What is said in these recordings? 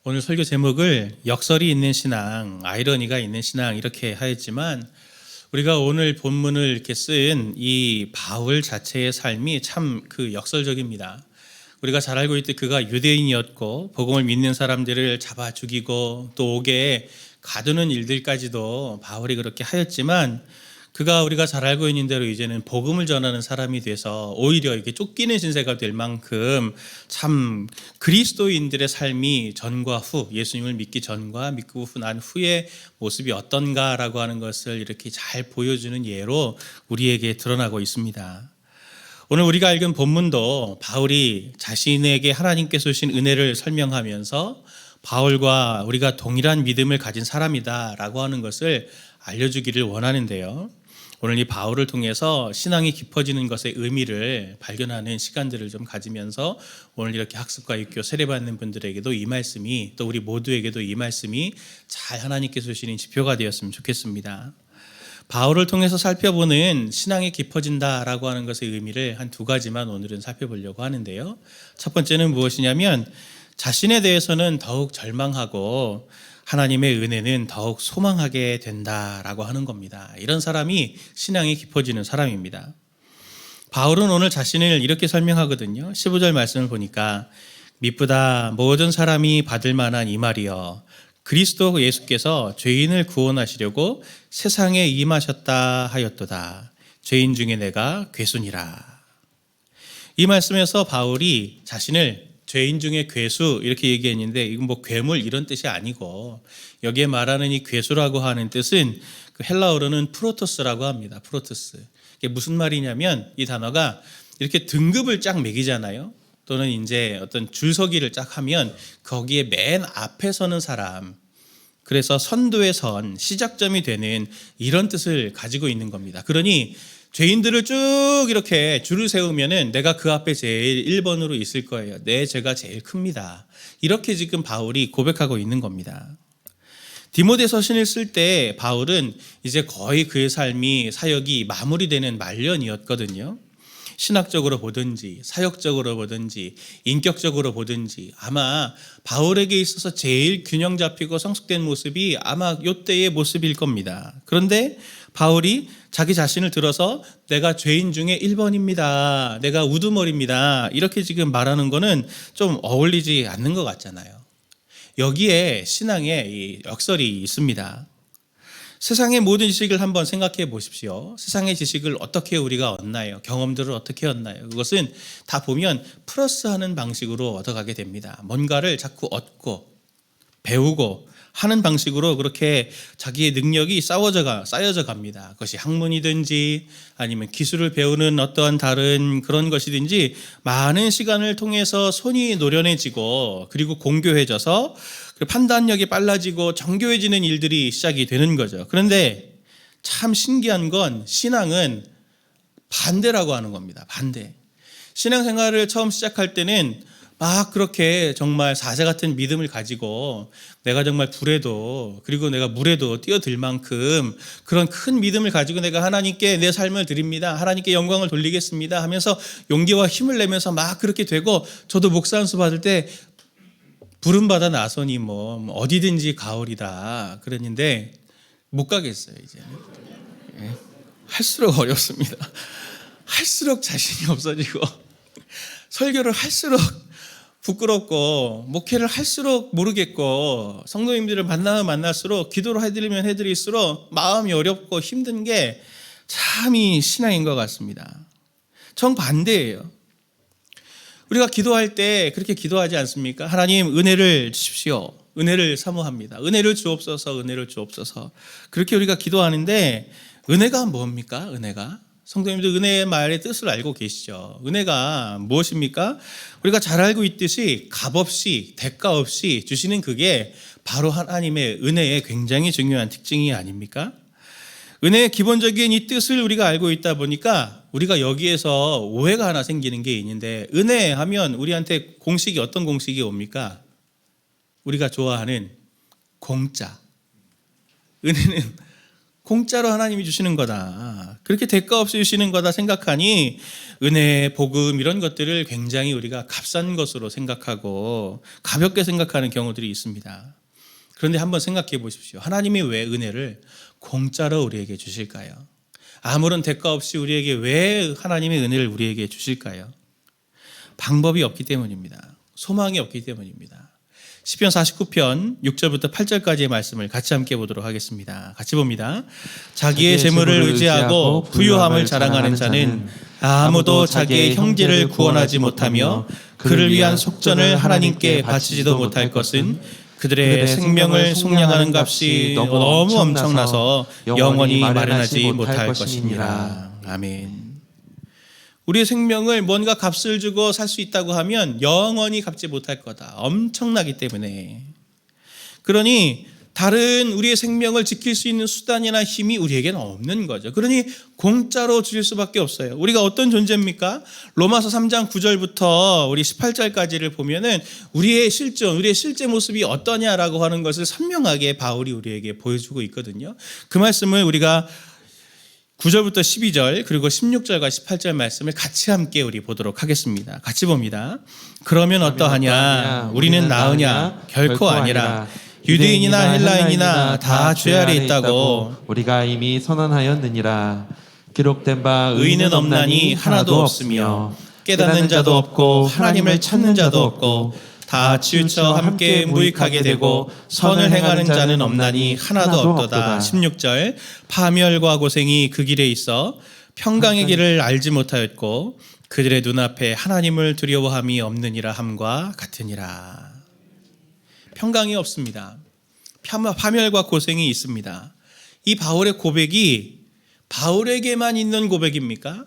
오늘 설교 제목을 역설이 있는 신앙, 아이러니가 있는 신앙 이렇게 하였지만 우리가 오늘 본문을 이렇게 쓴 이 바울 자체의 삶이 참 그 역설적입니다. 우리가 잘 알고 있듯 그가 유대인이었고 복음을 믿는 사람들을 잡아 죽이고 또 옥에 가두는 일들까지도 바울이 그렇게 하였지만 그가 우리가 잘 알고 있는 대로 이제는 복음을 전하는 사람이 돼서 오히려 이렇게 쫓기는 신세가 될 만큼 참 그리스도인들의 삶이 전과 후, 예수님을 믿기 전과 믿고 후 난 후의 모습이 어떤가라고 하는 것을 이렇게 잘 보여주는 예로 우리에게 드러나고 있습니다. 오늘 우리가 읽은 본문도 바울이 자신에게 하나님께서 주신 은혜를 설명하면서 바울과 우리가 동일한 믿음을 가진 사람이다라고 하는 것을 알려주기를 원하는데요. 오늘 이 바울을 통해서 신앙이 깊어지는 것의 의미를 발견하는 시간들을 좀 가지면서 오늘 이렇게 학습과 육교 세례받는 분들에게도 이 말씀이 또 우리 모두에게도 이 말씀이 잘 하나님께서 주시는 지표가 되었으면 좋겠습니다. 바울을 통해서 살펴보는 신앙이 깊어진다라고 하는 것의 의미를 한 두 가지만 오늘은 살펴보려고 하는데요. 첫 번째는 무엇이냐면 자신에 대해서는 더욱 절망하고 하나님의 은혜는 더욱 소망하게 된다라고 하는 겁니다. 이런 사람이 신앙이 깊어지는 사람입니다. 바울은 오늘 자신을 이렇게 설명하거든요. 15절 말씀을 보니까 미쁘다 모든 사람이 받을 만한 이 말이여 그리스도 예수께서 죄인을 구원하시려고 세상에 임하셨다 하였도다. 죄인 중에 내가 괴순이라. 이 말씀에서 바울이 자신을 죄인 중에 괴수 이렇게 얘기했는데 이건 뭐 괴물 이런 뜻이 아니고 여기에 말하는 이 괴수라고 하는 뜻은 그 헬라어로는 프로토스라고 합니다. 프로토스. 이게 무슨 말이냐면 이 단어가 이렇게 등급을 쫙 매기잖아요. 또는 이제 어떤 줄서기를 쫙 하면 거기에 맨 앞에 서는 사람. 그래서 선두의 선, 시작점이 되는 이런 뜻을 가지고 있는 겁니다. 그러니 죄인들을 쭉 이렇게 줄을 세우면은 내가 그 앞에 제일 1번으로 있을 거예요. 내 죄가 제일 큽니다. 이렇게 지금 바울이 고백하고 있는 겁니다. 디모데 서신을 쓸 때 바울은 이제 거의 그의 삶이 사역이 마무리되는 말년이었거든요. 신학적으로 보든지 사역적으로 보든지 인격적으로 보든지 아마 바울에게 있어서 제일 균형 잡히고 성숙된 모습이 아마 이때의 모습일 겁니다. 그런데 바울이 자기 자신을 들어서 내가 죄인 중에 1번입니다. 내가 우두머리입니다. 이렇게 지금 말하는 거는 좀 어울리지 않는 것 같잖아요. 여기에 신앙의 이 역설이 있습니다. 세상의 모든 지식을 한번 생각해 보십시오. 세상의 지식을 어떻게 우리가 얻나요? 경험들을 어떻게 얻나요? 그것은 다 보면 플러스하는 방식으로 얻어가게 됩니다. 뭔가를 자꾸 얻고 배우고 하는 방식으로 그렇게 자기의 능력이 쌓여져 갑니다. 그것이 학문이든지 아니면 기술을 배우는 어떠한 다른 그런 것이든지 많은 시간을 통해서 손이 노련해지고 그리고 공교해져서 판단력이 빨라지고 정교해지는 일들이 시작이 되는 거죠. 그런데 참 신기한 건 신앙은 반대라고 하는 겁니다. 반대. 신앙생활을 처음 시작할 때는 막 그렇게 정말 사자 같은 믿음을 가지고 내가 정말 불에도 그리고 내가 물에도 뛰어들 만큼 그런 큰 믿음을 가지고 내가 하나님께 내 삶을 드립니다. 하나님께 영광을 돌리겠습니다 하면서 용기와 힘을 내면서 막 그렇게 되고 저도 목사 안수 받을 때 부름받아 나서니 뭐 어디든지 가오리다 그랬는데 못 가겠어요 이제는. 할수록 어렵습니다. 할수록 자신이 없어지고 설교를 할수록 부끄럽고 목회를 할수록 모르겠고 성도님들을 만나면 만날수록 기도를 해드리면 해드릴수록 마음이 어렵고 힘든 게 참이 신앙인 것 같습니다. 정반대예요. 우리가 기도할 때 그렇게 기도하지 않습니까? 하나님 은혜를 주십시오. 은혜를 사모합니다. 은혜를 주옵소서, 은혜를 주옵소서. 그렇게 우리가 기도하는데 은혜가 뭡니까? 은혜가? 성도님들 은혜의 말의 뜻을 알고 계시죠? 은혜가 무엇입니까? 우리가 잘 알고 있듯이 값없이 대가 없이 주시는 그게 바로 하나님의 은혜의 굉장히 중요한 특징이 아닙니까? 은혜의 기본적인 이 뜻을 우리가 알고 있다 보니까 우리가 여기에서 오해가 하나 생기는 게 있는데 은혜 하면 우리한테 공식이 어떤 공식이 옵니까? 우리가 좋아하는 공짜. 은혜는 공짜로 하나님이 주시는 거다. 그렇게 대가 없이 주시는 거다 생각하니 은혜, 복음 이런 것들을 굉장히 우리가 값싼 것으로 생각하고 가볍게 생각하는 경우들이 있습니다. 그런데 한번 생각해 보십시오. 하나님이 왜 은혜를 공짜로 우리에게 주실까요? 아무런 대가 없이 우리에게 왜 하나님의 은혜를 우리에게 주실까요? 방법이 없기 때문입니다. 소망이 없기 때문입니다. 시편 49편 6절부터 8절까지의 말씀을 같이 함께 보도록 하겠습니다. 같이 봅니다. 자기의 재물을 의지하고 부유함을 자랑하는 자는 아무도 자기의 형제를 구원하지 못하며 그를 위한 속전을 하나님께 바치지도 못할 것은 그들의 생명을 속량하는 값이 너무 엄청나서 영원히 마련하지 못할 것이니라. 아멘. 우리의 생명을 뭔가 값을 주고 살 수 있다고 하면 영원히 갚지 못할 거다. 엄청나기 때문에. 그러니 다른 우리의 생명을 지킬 수 있는 수단이나 힘이 우리에게는 없는 거죠. 그러니 공짜로 주실 수밖에 없어요. 우리가 어떤 존재입니까? 로마서 3장 9절부터 우리 18절까지를 보면은 우리의 실존, 우리의 실제 모습이 어떠냐라고 하는 것을 선명하게 바울이 우리에게 보여주고 있거든요. 그 말씀을 우리가 9절부터 12절 그리고 16절과 18절 말씀을 같이 함께 우리 보도록 하겠습니다. 같이 봅니다. 그러면 어떠하냐? 우리는 나으냐? 결코 아니라. 유대인이나 헬라인이나 다 죄 아래 있다고 우리가 이미 선언하였느니라. 기록된 바 의인은 없나니 하나도 없으며 깨닫는 자도 없고 하나님을 찾는 자도 없고 다 치우쳐 함께 무익하게 되고 선을 행하는 자는 없나니 하나도 없도다. 16절 파멸과 고생이 그 길에 있어 평강의 길을 알지 못하였고 그들의 눈앞에 하나님을 두려워함이 없느니라 함과 같으니라. 평강이 없습니다. 파멸과 고생이 있습니다. 이 바울의 고백이 바울에게만 있는 고백입니까?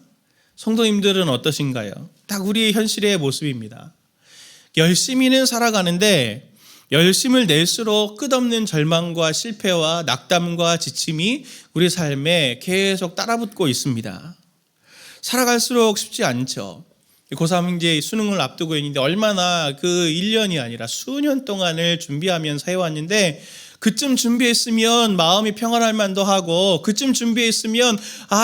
성도님들은 어떠신가요? 딱 우리의 현실의 모습입니다. 열심히는 살아가는데 열심을 낼수록 끝없는 절망과 실패와 낙담과 지침이 우리 삶에 계속 따라붙고 있습니다. 살아갈수록 쉽지 않죠. 고3 이제 수능을 앞두고 있는데 얼마나 그 1년이 아니라 수년 동안을 준비하면서 해왔는데 그쯤 준비했으면 마음이 평안할 만도 하고 그쯤 준비했으면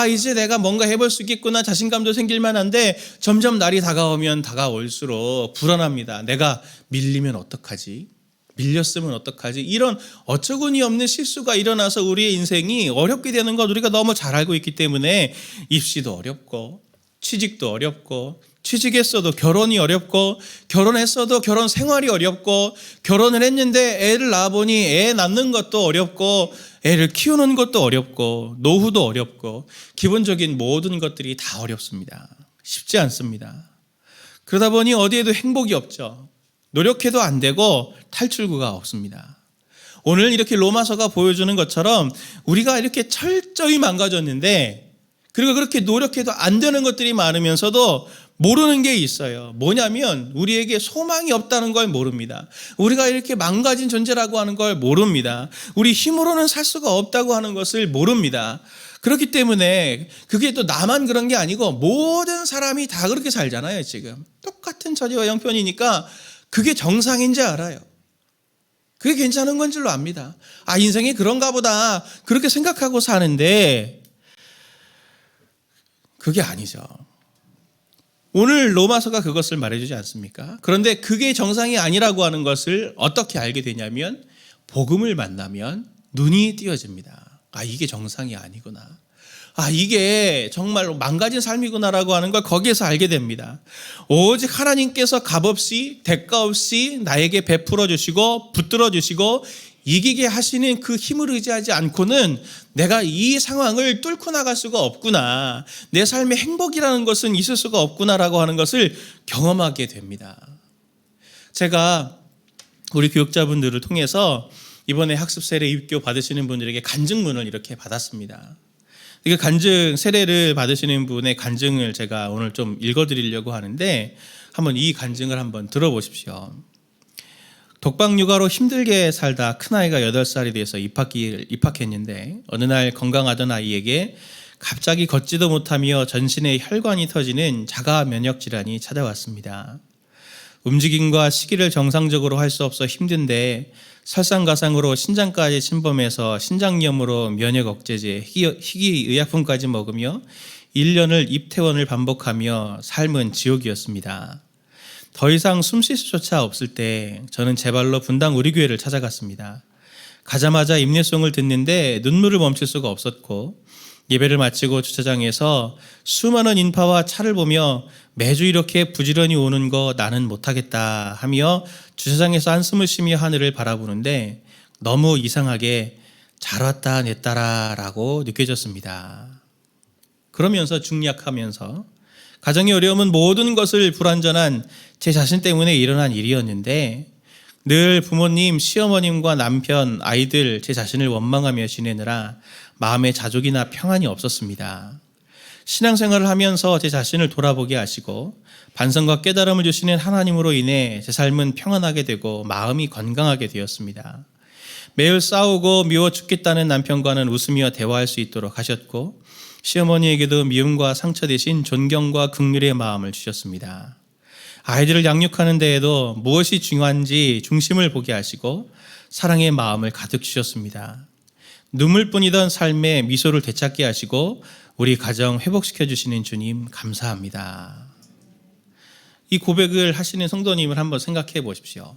이제 내가 뭔가 해볼 수 있겠구나 자신감도 생길 만한데 점점 날이 다가오면 다가올수록 불안합니다. 내가 밀리면 어떡하지? 밀렸으면 어떡하지? 이런 어처구니 없는 실수가 일어나서 우리의 인생이 어렵게 되는 것 우리가 너무 잘 알고 있기 때문에 입시도 어렵고 취직도 어렵고 취직했어도 결혼이 어렵고 결혼했어도 결혼 생활이 어렵고 결혼을 했는데 애를 낳아보니 애 낳는 것도 어렵고 애를 키우는 것도 어렵고 노후도 어렵고 기본적인 모든 것들이 다 어렵습니다. 쉽지 않습니다. 그러다 보니 어디에도 행복이 없죠. 노력해도 안 되고 탈출구가 없습니다. 오늘 이렇게 로마서가 보여주는 것처럼 우리가 이렇게 철저히 망가졌는데 그리고 그렇게 노력해도 안 되는 것들이 많으면서도 모르는 게 있어요. 뭐냐면 우리에게 소망이 없다는 걸 모릅니다. 우리가 이렇게 망가진 존재라고 하는 걸 모릅니다. 우리 힘으로는 살 수가 없다고 하는 것을 모릅니다. 그렇기 때문에 그게 또 나만 그런 게 아니고 모든 사람이 다 그렇게 살잖아요. 지금 똑같은 처지와 형편이니까 그게 정상인지 알아요. 그게 괜찮은 건 줄로 압니다. 인생이 그런가 보다 그렇게 생각하고 사는데 그게 아니죠. 오늘 로마서가 그것을 말해주지 않습니까? 그런데 그게 정상이 아니라고 하는 것을 어떻게 알게 되냐면 복음을 만나면 눈이 띄어집니다. 이게 정상이 아니구나. 이게 정말로 망가진 삶이구나라고 하는 걸 거기에서 알게 됩니다. 오직 하나님께서 값없이 대가 없이 나에게 베풀어 주시고 붙들어 주시고 이기게 하시는 그 힘을 의지하지 않고는 내가 이 상황을 뚫고 나갈 수가 없구나. 내 삶의 행복이라는 것은 있을 수가 없구나라고 하는 것을 경험하게 됩니다. 제가 우리 교육자분들을 통해서 이번에 학습 세례 입교 받으시는 분들에게 간증문을 이렇게 받았습니다. 그 간증 세례를 받으시는 분의 간증을 제가 오늘 좀 읽어드리려고 하는데 한번 이 간증을 한번 들어보십시오. 독방 육아로 힘들게 살다 큰아이가 8살이 돼서 입학했는데 어느 날 건강하던 아이에게 갑자기 걷지도 못하며 전신에 혈관이 터지는 자가 면역 질환이 찾아왔습니다. 움직임과 식이를 정상적으로 할 수 없어 힘든데 설상가상으로 신장까지 침범해서 신장염으로 면역 억제제, 희귀의약품까지 먹으며 1년을 입퇴원을 반복하며 삶은 지옥이었습니다. 더 이상 숨쉴 수조차 없을 때 저는 제 발로 분당 우리 교회를 찾아갔습니다. 가자마자 임례송을 듣는데 눈물을 멈출 수가 없었고, 예배를 마치고 주차장에서 수많은 인파와 차를 보며 매주 이렇게 부지런히 오는 거 나는 못하겠다 하며 주차장에서 한숨을 쉬며 하늘을 바라보는데 너무 이상하게 잘 왔다 내 딸아 라고 느껴졌습니다. 그러면서 중략하면서 가정의 어려움은 모든 것을 불완전한 제 자신 때문에 일어난 일이었는데 늘 부모님, 시어머님과 남편, 아이들, 제 자신을 원망하며 지내느라 마음에 자족이나 평안이 없었습니다. 신앙생활을 하면서 제 자신을 돌아보게 하시고 반성과 깨달음을 주시는 하나님으로 인해 제 삶은 평안하게 되고 마음이 건강하게 되었습니다. 매일 싸우고 미워 죽겠다는 남편과는 웃으며 대화할 수 있도록 하셨고 시어머니에게도 미움과 상처 대신 존경과 긍휼의 마음을 주셨습니다. 아이들을 양육하는 데에도 무엇이 중요한지 중심을 보게 하시고 사랑의 마음을 가득 주셨습니다. 눈물뿐이던 삶에 미소를 되찾게 하시고 우리 가정 회복시켜 주시는 주님 감사합니다. 이 고백을 하시는 성도님을 한번 생각해 보십시오.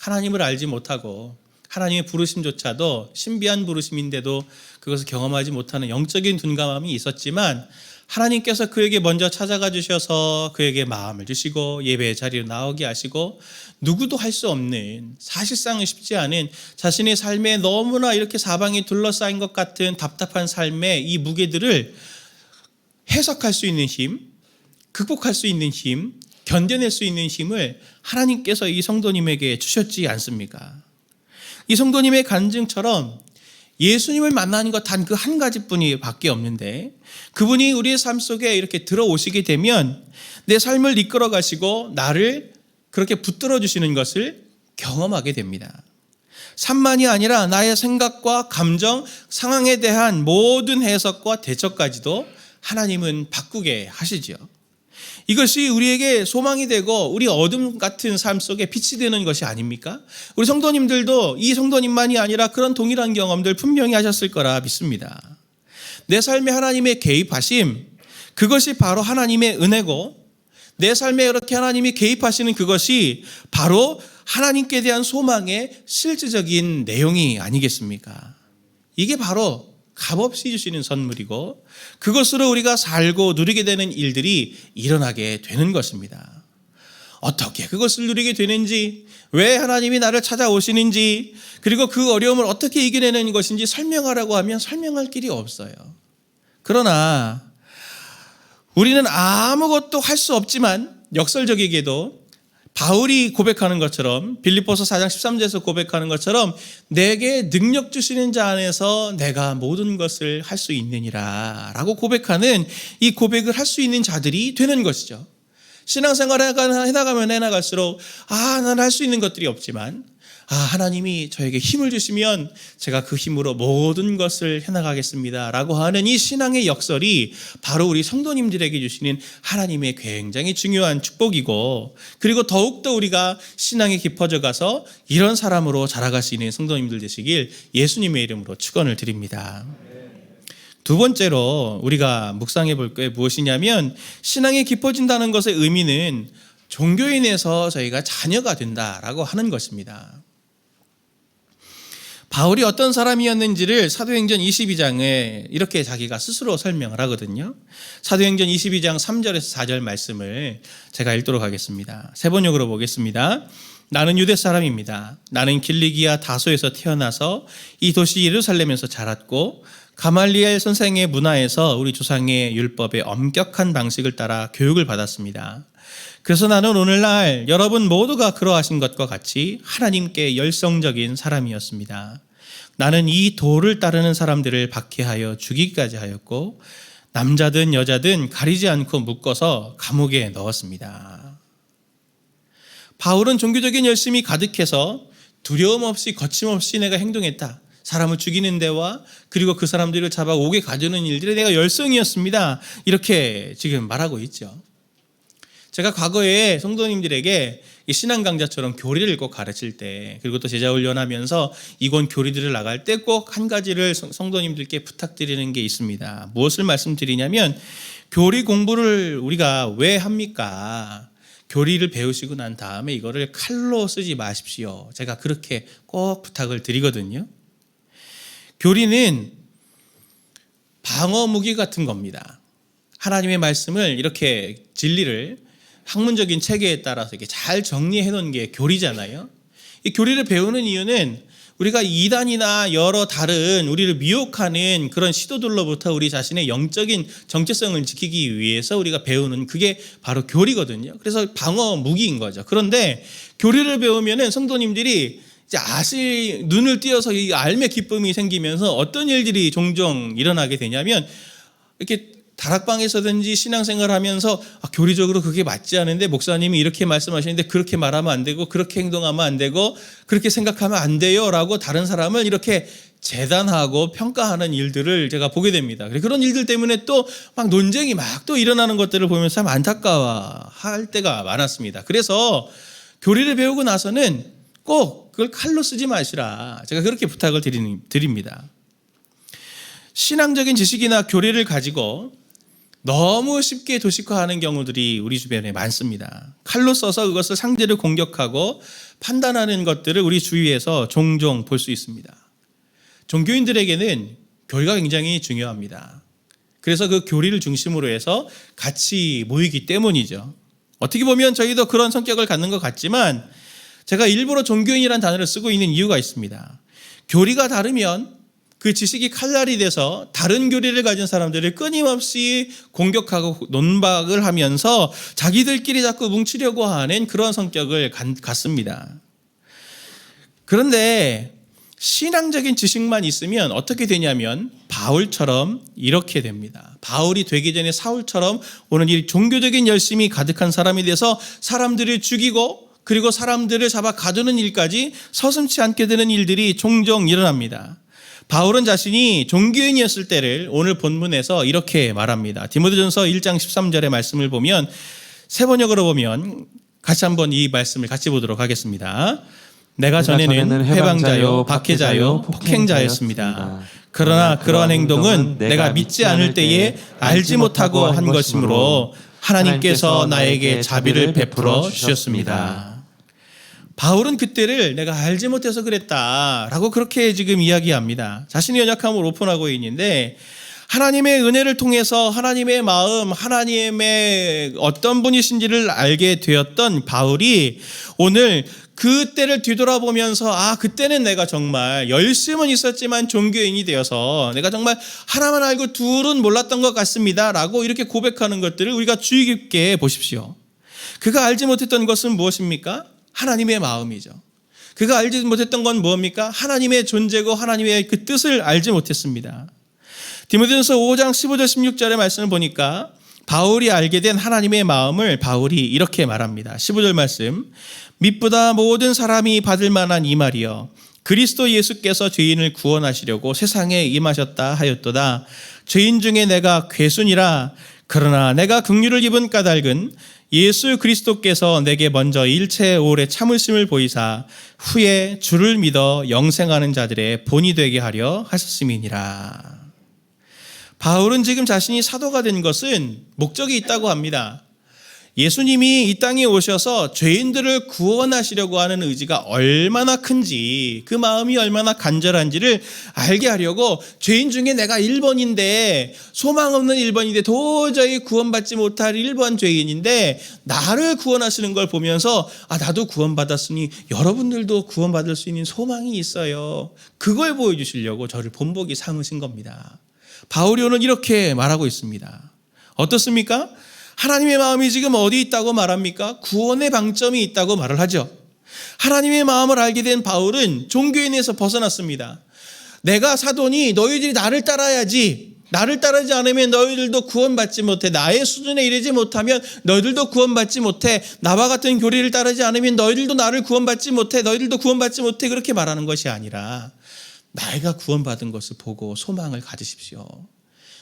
하나님을 알지 못하고 하나님의 부르심조차도 신비한 부르심인데도 그것을 경험하지 못하는 영적인 둔감함이 있었지만 하나님께서 그에게 먼저 찾아가 주셔서 그에게 마음을 주시고 예배의 자리로 나오게 하시고 누구도 할 수 없는 사실상은 쉽지 않은 자신의 삶에 너무나 이렇게 사방이 둘러싸인 것 같은 답답한 삶의 이 무게들을 해석할 수 있는 힘, 극복할 수 있는 힘, 견뎌낼 수 있는 힘을 하나님께서 이 성도님에게 주셨지 않습니까? 이 성도님의 간증처럼 예수님을 만나는 것 단 그 한 가지뿐이 밖에 없는데 그분이 우리의 삶 속에 이렇게 들어오시게 되면 내 삶을 이끌어 가시고 나를 그렇게 붙들어 주시는 것을 경험하게 됩니다. 삶만이 아니라 나의 생각과 감정, 상황에 대한 모든 해석과 대처까지도 하나님은 바꾸게 하시죠. 이것이 우리에게 소망이 되고 우리 어둠 같은 삶 속에 빛이 되는 것이 아닙니까? 우리 성도님들도 이 성도님만이 아니라 그런 동일한 경험들 분명히 하셨을 거라 믿습니다. 내 삶에 하나님의 개입하심, 그것이 바로 하나님의 은혜고 내 삶에 이렇게 하나님이 개입하시는 그것이 바로 하나님께 대한 소망의 실질적인 내용이 아니겠습니까? 이게 바로 값없이 주시는 선물이고 그것으로 우리가 살고 누리게 되는 일들이 일어나게 되는 것입니다. 어떻게 그것을 누리게 되는지, 왜 하나님이 나를 찾아오시는지, 그리고 그 어려움을 어떻게 이겨내는 것인지 설명하라고 하면 설명할 길이 없어요. 그러나 우리는 아무것도 할 수 없지만 역설적이게도 바울이 고백하는 것처럼 빌립보서 4장 13절에서 고백하는 것처럼 내게 능력 주시는 자 안에서 내가 모든 것을 할 수 있느니라 라고 고백하는 이 고백을 할 수 있는 자들이 되는 것이죠. 신앙생활을 해나가면 해나갈수록 난 할 수 있는 것들이 없지만 하나님이 저에게 힘을 주시면 제가 그 힘으로 모든 것을 해나가겠습니다 라고 하는 이 신앙의 역설이 바로 우리 성도님들에게 주시는 하나님의 굉장히 중요한 축복이고 그리고 더욱더 우리가 신앙이 깊어져 가서 이런 사람으로 자라갈 수 있는 성도님들 되시길 예수님의 이름으로 축원을 드립니다. 두 번째로 우리가 묵상해 볼 게 무엇이냐면 신앙이 깊어진다는 것의 의미는 종교인에서 저희가 자녀가 된다라고 하는 것입니다. 바울이 어떤 사람이었는지를 사도행전 22장에 이렇게 자기가 스스로 설명을 하거든요. 사도행전 22장 3절에서 4절 말씀을 제가 읽도록 하겠습니다. 세 번역으로 보겠습니다. 나는 유대 사람입니다. 나는 길리기아 다소에서 태어나서 이 도시 예루살렘에서 자랐고 가말리엘 선생의 문화에서 우리 조상의 율법의 엄격한 방식을 따라 교육을 받았습니다. 그래서 나는 오늘날 여러분 모두가 그러하신 것과 같이 하나님께 열성적인 사람이었습니다. 나는 이 도를 따르는 사람들을 박해하여 죽이기까지 하였고 남자든 여자든 가리지 않고 묶어서 감옥에 넣었습니다. 바울은 종교적인 열심이 가득해서 두려움 없이 거침없이 내가 행동했다. 사람을 죽이는 데와 그리고 그 사람들을 잡아 옥에 가두는 일들에 내가 열성이었습니다. 이렇게 지금 말하고 있죠. 제가 과거에 성도님들에게 이 신앙 강좌처럼 교리를 꼭 가르칠 때, 그리고 또 제자 훈련하면서 이권 교리들을 나갈 때 꼭 한 가지를 성도님들께 부탁드리는 게 있습니다. 무엇을 말씀드리냐면, 교리 공부를 우리가 왜 합니까? 교리를 배우시고 난 다음에 이거를 칼로 쓰지 마십시오. 제가 그렇게 꼭 부탁을 드리거든요. 교리는 방어 무기 같은 겁니다. 하나님의 말씀을 이렇게 진리를 학문적인 체계에 따라서 이렇게 잘 정리해 놓은 게 교리잖아요. 이 교리를 배우는 이유는 우리가 이단이나 여러 다른 우리를 미혹하는 그런 시도들로부터 우리 자신의 영적인 정체성을 지키기 위해서 우리가 배우는 그게 바로 교리거든요. 그래서 방어 무기인 거죠. 그런데 교리를 배우면은 성도님들이 이제 눈을 띄어서 이 알매 기쁨이 생기면서 어떤 일들이 종종 일어나게 되냐면, 이렇게 다락방에서든지 신앙생활을 하면서 교리적으로 그게 맞지 않은데 목사님이 이렇게 말씀하시는데 그렇게 말하면 안 되고 그렇게 행동하면 안 되고 그렇게 생각하면 안 돼요 라고 다른 사람을 이렇게 재단하고 평가하는 일들을 제가 보게 됩니다. 그런 일들 때문에 또 막 논쟁이 막 또 일어나는 것들을 보면서 참 안타까워할 때가 많았습니다. 그래서 교리를 배우고 나서는 꼭 그걸 칼로 쓰지 마시라, 제가 그렇게 부탁을 드립니다. 신앙적인 지식이나 교리를 가지고 너무 쉽게 도식화하는 경우들이 우리 주변에 많습니다. 칼로 써서 그것을 상대를 공격하고 판단하는 것들을 우리 주위에서 종종 볼 수 있습니다. 종교인들에게는 교리가 굉장히 중요합니다. 그래서 그 교리를 중심으로 해서 같이 모이기 때문이죠. 어떻게 보면 저희도 그런 성격을 갖는 것 같지만, 제가 일부러 종교인이라는 단어를 쓰고 있는 이유가 있습니다. 교리가 다르면 그 지식이 칼날이 돼서 다른 교리를 가진 사람들을 끊임없이 공격하고 논박을 하면서 자기들끼리 자꾸 뭉치려고 하는 그런 성격을 갖습니다. 그런데 신앙적인 지식만 있으면 어떻게 되냐면 바울처럼 이렇게 됩니다. 바울이 되기 전에 사울처럼 오늘 이 종교적인 열심이 가득한 사람이 돼서 사람들을 죽이고 그리고 사람들을 잡아 가두는 일까지 서슴지 않게 되는 일들이 종종 일어납니다. 바울은 자신이 종교인이었을 때를 오늘 본문에서 이렇게 말합니다. 디모데전서 1장 13절의 말씀을 보면, 새 번역으로 보면 같이 한번 이 말씀을 같이 보도록 하겠습니다. 내가 전에는 회방자요, 박해자요, 폭행자였습니다. 그러나 그러한 행동은 내가 믿지 않을 때에 알지 못하고 한 것이므로 하나님께서 나에게 자비를 베풀어 주셨습니다. 바울은 그때를 내가 알지 못해서 그랬다라고 그렇게 지금 이야기합니다. 자신의 연약함을 오픈하고 있는데, 하나님의 은혜를 통해서 하나님의 마음, 하나님의 어떤 분이신지를 알게 되었던 바울이 오늘 그때를 뒤돌아보면서 그때는 내가 정말 열심은 있었지만 종교인이 되어서 내가 정말 하나만 알고 둘은 몰랐던 것 같습니다 라고 이렇게 고백하는 것들을 우리가 주의 깊게 보십시오. 그가 알지 못했던 것은 무엇입니까? 하나님의 마음이죠. 그가 알지 못했던 건 뭡니까? 하나님의 존재고 하나님의 그 뜻을 알지 못했습니다. 디모데전서 5장 15절 16절의 말씀을 보니까 바울이 알게 된 하나님의 마음을 바울이 이렇게 말합니다. 15절 말씀, mit보다 모든 사람이 받을 만한 이 말이여, 그리스도 예수께서 죄인을 구원하시려고 세상에 임하셨다 하였도다. 죄인 중에 내가 괴순이라. 그러나 내가 긍휼을 입은 까닭은 예수 그리스도께서 내게 먼저 일체 오래 참으심을 보이사 후에 주를 믿어 영생하는 자들의 본이 되게 하려 하셨음이니라. 바울은 지금 자신이 사도가 된 것은 목적이 있다고 합니다. 예수님이 이 땅에 오셔서 죄인들을 구원하시려고 하는 의지가 얼마나 큰지, 그 마음이 얼마나 간절한지를 알게 하려고, 죄인 중에 내가 1번인데, 소망 없는 1번인데 도저히 구원받지 못할 1번 죄인인데 나를 구원하시는 걸 보면서 나도 구원받았으니 여러분들도 구원받을 수 있는 소망이 있어요. 그걸 보여주시려고 저를 본보기 삼으신 겁니다. 바울이 오늘 이렇게 말하고 있습니다. 어떻습니까? 하나님의 마음이 지금 어디 있다고 말합니까? 구원의 방점이 있다고 말을 하죠. 하나님의 마음을 알게 된 바울은 종교인에서 벗어났습니다. 내가 사도니 너희들이 나를 따라야지. 나를 따르지 않으면 너희들도 구원받지 못해. 나의 수준에 이르지 못하면 너희들도 구원받지 못해. 나와 같은 교리를 따르지 않으면 너희들도 나를 구원받지 못해. 너희들도 구원받지 못해. 그렇게 말하는 것이 아니라, 내가 구원받은 것을 보고 소망을 가지십시오.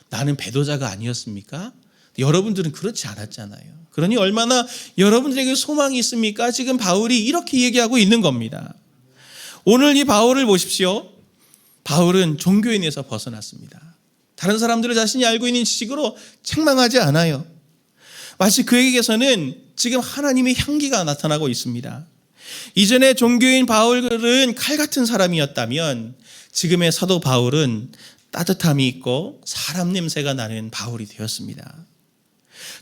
나는 배도자가 아니었습니까? 여러분들은 그렇지 않았잖아요. 그러니 얼마나 여러분들에게 소망이 있습니까? 지금 바울이 이렇게 얘기하고 있는 겁니다. 오늘 이 바울을 보십시오. 바울은 종교인에서 벗어났습니다. 다른 사람들을 자신이 알고 있는 지식으로 책망하지 않아요. 마치 그에게서는 지금 하나님의 향기가 나타나고 있습니다. 이전에 종교인 바울은 칼 같은 사람이었다면 지금의 사도 바울은 따뜻함이 있고 사람 냄새가 나는 바울이 되었습니다.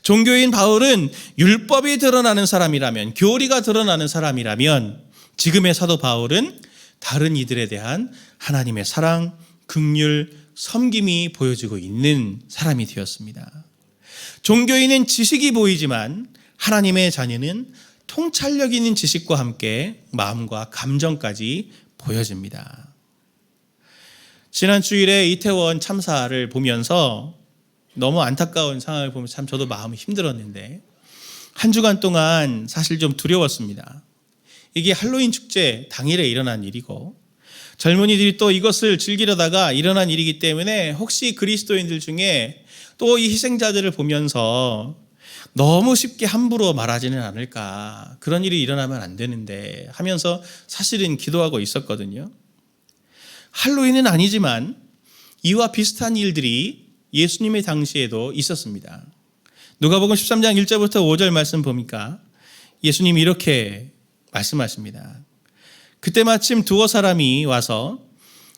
종교인 바울은 율법이 드러나는 사람이라면, 교리가 드러나는 사람이라면 지금의 사도 바울은 다른 이들에 대한 하나님의 사랑, 긍휼, 섬김이 보여지고 있는 사람이 되었습니다. 종교인은 지식이 보이지만 하나님의 자녀는 통찰력 있는 지식과 함께 마음과 감정까지 보여집니다. 지난 주일에 이태원 참사를 보면서 너무 안타까운 상황을 보면서 참 저도 마음이 힘들었는데 한 주간 동안 사실 좀 두려웠습니다. 이게 할로윈 축제 당일에 일어난 일이고 젊은이들이 또 이것을 즐기려다가 일어난 일이기 때문에 혹시 그리스도인들 중에 또 이 희생자들을 보면서 너무 쉽게 함부로 말하지는 않을까, 그런 일이 일어나면 안 되는데 하면서 사실은 기도하고 있었거든요. 할로윈은 아니지만 이와 비슷한 일들이 예수님의 당시에도 있었습니다. 누가복음 13장 1절부터 5절 말씀 보니까 예수님이 이렇게 말씀하십니다. 그때 마침 두어 사람이 와서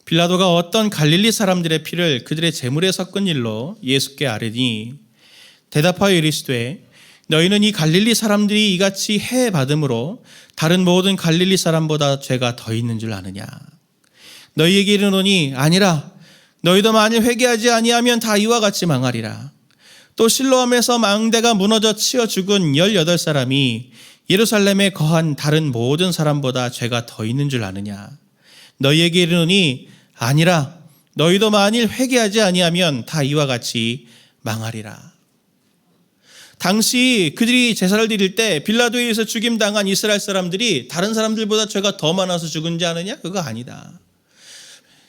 빌라도가 어떤 갈릴리 사람들의 피를 그들의 제물에 섞은 일로 예수께 아뢰니 대답하여 이르시되 너희는 이 갈릴리 사람들이 이같이 해 받음으로 다른 모든 갈릴리 사람보다 죄가 더 있는 줄 아느냐. 너희에게 이르노니 아니라 너희도 만일 회개하지 아니하면 다 이와 같이 망하리라. 또 실로암에서 망대가 무너져 치어 죽은 18사람이 예루살렘에 거한 다른 모든 사람보다 죄가 더 있는 줄 아느냐. 너희에게 이르노니 아니라 너희도 만일 회개하지 아니하면 다 이와 같이 망하리라. 당시 그들이 제사를 드릴 때 빌라도에 의해서 죽임당한 이스라엘 사람들이 다른 사람들보다 죄가 더 많아서 죽은지 아느냐? 그거 아니다.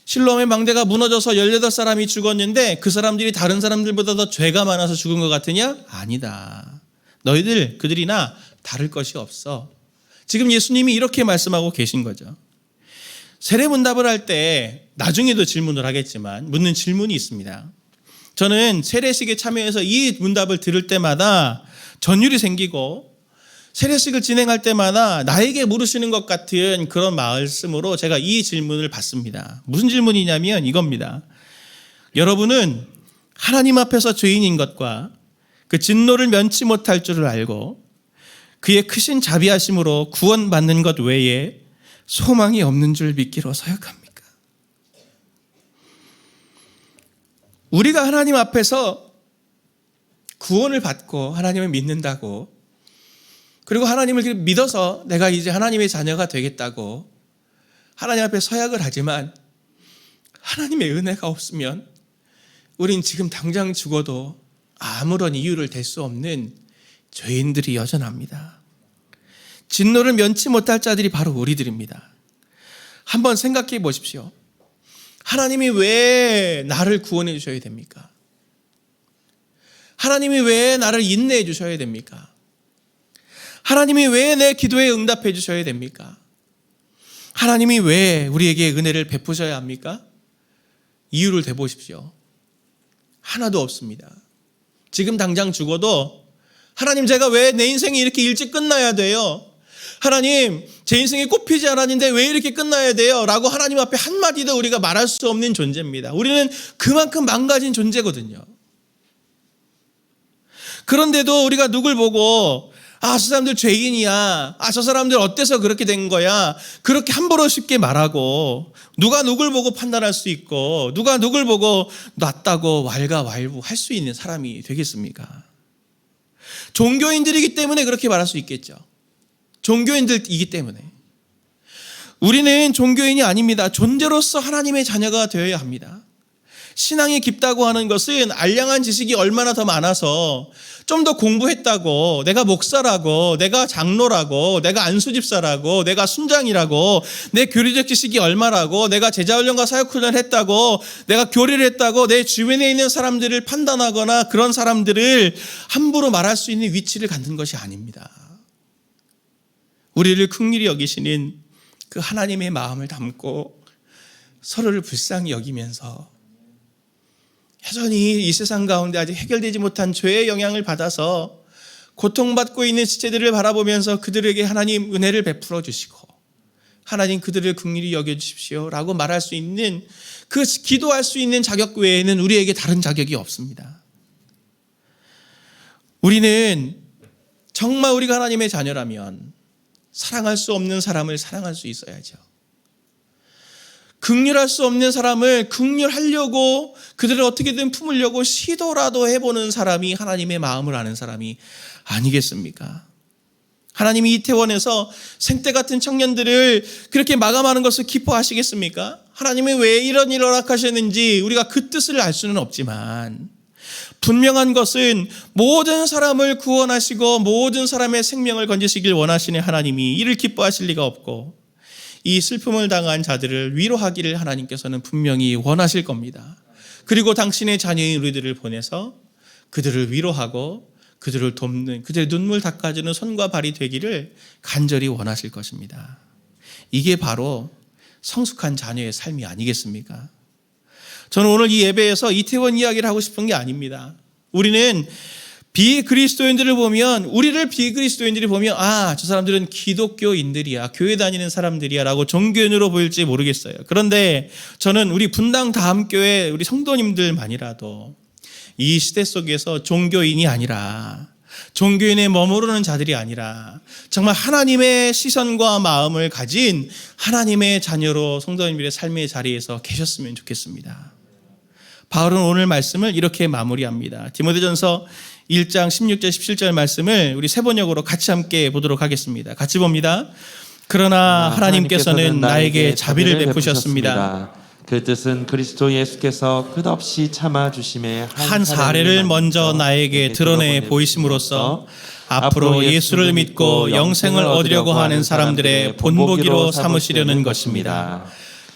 실로암의 망대가 무너져서 18사람이 죽었는데 그 사람들이 다른 사람들보다 더 죄가 많아서 죽은 것 같으냐? 아니다. 그들이나 다를 것이 없어. 지금 예수님이 이렇게 말씀하고 계신 거죠. 세례문답을 할 때 나중에도 질문을 하겠지만 묻는 질문이 있습니다. 저는 세례식에 참여해서 이 문답을 들을 때마다 전율이 생기고 세례식을 진행할 때마다 나에게 물으시는 것 같은 그런 말씀으로 제가 이 질문을 받습니다. 무슨 질문이냐면 이겁니다. 여러분은 하나님 앞에서 죄인인 것과 그 진노를 면치 못할 줄을 알고 그의 크신 자비하심으로 구원받는 것 외에 소망이 없는 줄 믿기로 서약합니까? 우리가 하나님 앞에서 구원을 받고 하나님을 믿는다고, 그리고 하나님을 믿어서 내가 이제 하나님의 자녀가 되겠다고 하나님 앞에 서약을 하지만 하나님의 은혜가 없으면 우린 지금 당장 죽어도 아무런 이유를 댈 수 없는 죄인들이 여전합니다. 진노를 면치 못할 자들이 바로 우리들입니다. 한번 생각해 보십시오. 하나님이 왜 나를 구원해 주셔야 됩니까? 하나님이 왜 나를 인내해 주셔야 됩니까? 하나님이 왜 내 기도에 응답해 주셔야 됩니까? 하나님이 왜 우리에게 은혜를 베푸셔야 합니까? 이유를 대보십시오. 하나도 없습니다. 지금 당장 죽어도 하나님, 제가 왜 내 인생이 이렇게 일찍 끝나야 돼요? 하나님, 제 인생이 꽃피지 않았는데 왜 이렇게 끝나야 돼요? 라고 하나님 앞에 한마디도 우리가 말할 수 없는 존재입니다. 우리는 그만큼 망가진 존재거든요. 그런데도 우리가 누굴 보고 저 사람들 죄인이야, 저 사람들 어때서 그렇게 된 거야, 그렇게 함부로 쉽게 말하고, 누가 누굴 보고 판단할 수 있고 누가 누굴 보고 낫다고 왈가왈부 할 수 있는 사람이 되겠습니까? 종교인들이기 때문에 그렇게 말할 수 있겠죠. 종교인들이기 때문에. 우리는 종교인이 아닙니다. 존재로서 하나님의 자녀가 되어야 합니다. 신앙이 깊다고 하는 것은 알량한 지식이 얼마나 더 많아서 좀 더 공부했다고, 내가 목사라고, 내가 장로라고, 내가 안수집사라고, 내가 순장이라고, 내 교리적 지식이 얼마라고, 내가 제자훈련과 사역훈련을 했다고, 내가 교리를 했다고 내 주변에 있는 사람들을 판단하거나 그런 사람들을 함부로 말할 수 있는 위치를 갖는 것이 아닙니다. 우리를 긍휼히 여기시는 그 하나님의 마음을 담고 서로를 불쌍히 여기면서 여전히 이 세상 가운데 아직 해결되지 못한 죄의 영향을 받아서 고통받고 있는 지체들을 바라보면서 그들에게 하나님 은혜를 베풀어 주시고 하나님 그들을 긍휼히 여겨주십시오 라고 말할 수 있는 그 기도할 수 있는 자격 외에는 우리에게 다른 자격이 없습니다. 우리는 정말 우리가 하나님의 자녀라면 사랑할 수 없는 사람을 사랑할 수 있어야죠. 긍휼할 수 없는 사람을 긍휼하려고 그들을 어떻게든 품으려고 시도라도 해보는 사람이 하나님의 마음을 아는 사람이 아니겠습니까? 하나님이 이태원에서 생때 같은 청년들을 그렇게 마감하는 것을 기뻐하시겠습니까? 하나님이 왜 이런 일을 허락하셨는지 우리가 그 뜻을 알 수는 없지만 분명한 것은 모든 사람을 구원하시고 모든 사람의 생명을 건지시길 원하시는 하나님이 이를 기뻐하실 리가 없고 이 슬픔을 당한 자들을 위로하기를 하나님께서는 분명히 원하실 겁니다. 그리고 당신의 자녀인 우리들을 보내서 그들을 위로하고 그들을 돕는, 그들의 눈물 닦아주는 손과 발이 되기를 간절히 원하실 것입니다. 이게 바로 성숙한 자녀의 삶이 아니겠습니까? 저는 오늘 이 예배에서 이태원 이야기를 하고 싶은 게 아닙니다. 우리는 비그리스도인들을 보면, 우리를 비그리스도인들이 보면 저 사람들은 기독교인들이야, 교회 다니는 사람들이야 라고 종교인으로 보일지 모르겠어요. 그런데 저는 우리 분당 다함교회 우리 성도님들만이라도 이 시대 속에서 종교인이 아니라, 종교인에 머무르는 자들이 아니라 정말 하나님의 시선과 마음을 가진 하나님의 자녀로 성도님들의 삶의 자리에서 계셨으면 좋겠습니다. 바울은 오늘 말씀을 이렇게 마무리합니다. 디모데전서 1장 16절 17절 말씀을 우리 세 번역으로 같이 함께 보도록 하겠습니다. 같이 봅니다. 그러나 하나님께서는 나에게 자비를 베푸셨습니다. 그 뜻은 그리스도 예수께서 끝없이 참아주심에 한 사례를 먼저 나에게 드러내 보이심으로써 앞으로 예수를 믿고 영생을 얻으려고 하는 사람들의 본보기로 삼으시려는 것입니다.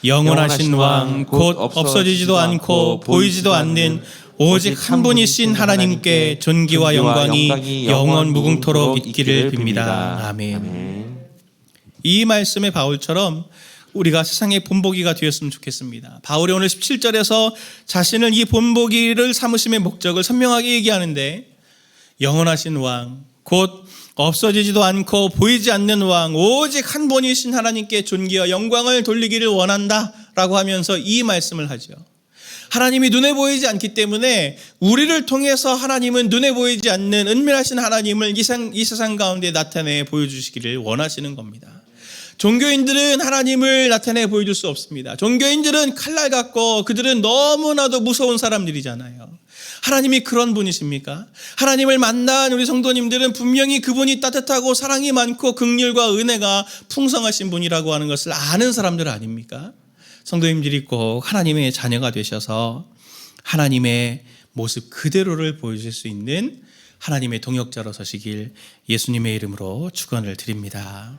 영원하신 왕 곧 없어지지도 않고 보이지도 않는 오직 한 분이신 하나님께 존귀와 영광이 영원 무궁토록 있기를 빕니다. 아멘. 이 말씀의 바울처럼 우리가 세상의 본보기가 되었으면 좋겠습니다. 바울이 오늘 17절에서 자신을 이 본보기를 삼으심의 목적을 선명하게 얘기하는데, 영원하신 왕 곧 없어지지도 않고 보이지 않는 왕 오직 한 분이신 하나님께 존귀와 영광을 돌리기를 원한다 라고 하면서 이 말씀을 하죠. 하나님이 눈에 보이지 않기 때문에 우리를 통해서 하나님은 눈에 보이지 않는 은밀하신 하나님을 이 세상 가운데 나타내 보여주시기를 원하시는 겁니다. 종교인들은 하나님을 나타내 보여줄 수 없습니다. 종교인들은 칼날 같고 그들은 너무나도 무서운 사람들이잖아요. 하나님이 그런 분이십니까? 하나님을 만난 우리 성도님들은 분명히 그분이 따뜻하고 사랑이 많고 긍휼과 은혜가 풍성하신 분이라고 하는 것을 아는 사람들 아닙니까? 성도님들이 꼭 하나님의 자녀가 되셔서 하나님의 모습 그대로를 보여줄 수 있는 하나님의 동역자로 서시길 예수님의 이름으로 축원을 드립니다.